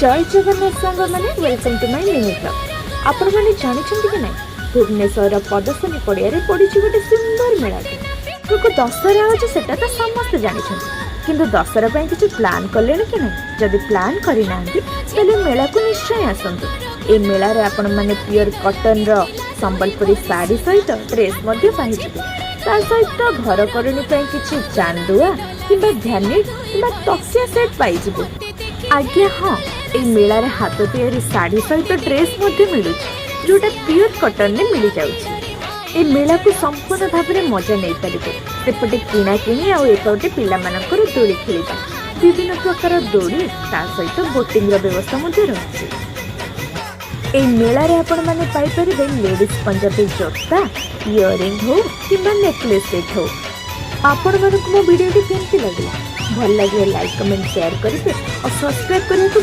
जय जगन्नाथ सांग मैंने welcome to my mini blog. आपण मैंने जानते कि नहीं भुवनेश्वर पदसनी पड़िया पड़ी गोटे सुंदर मेलाटे क्योंकि दशहरा हो सेटा तो समस्त जानते किंतु दशहरा किसी प्लान कले कि नहीं जदि प्लान करना मेला को निश्चय आसतु। ए मेला रे आपण मैंने प्योर कॉटन रो संबलपुरी साड़ी सहित ड्रेस सहित घर करणी किसी चांदुआ कि भ्यानिट कि तकिया सेट पाइबे। आज्ञा हाँ ये मेला रे हाथ तैयारी साड़ी सहित ड्रेस मिलूँ जोटा प्योर कॉटन में मिल जाए। मेला को संपूर्ण भाव में मजा नहीं पारे सेपटे किणा किणी आउटे पिलामानकर दोड़ी खेलवा विभिन्न प्रकार दोड़ी ता सहित बोटिंग व्यवस्था रही। ए मेला रे आपण माने पाई परिबे लेडीज पंजाबी जोता इयरिंग हो कि नेकलेस सेट हो। आपण मानक मो वीडियो केमती लागला भल लगे लाइक कमेंट शेयर करेंगे और सब्सक्राइब करने को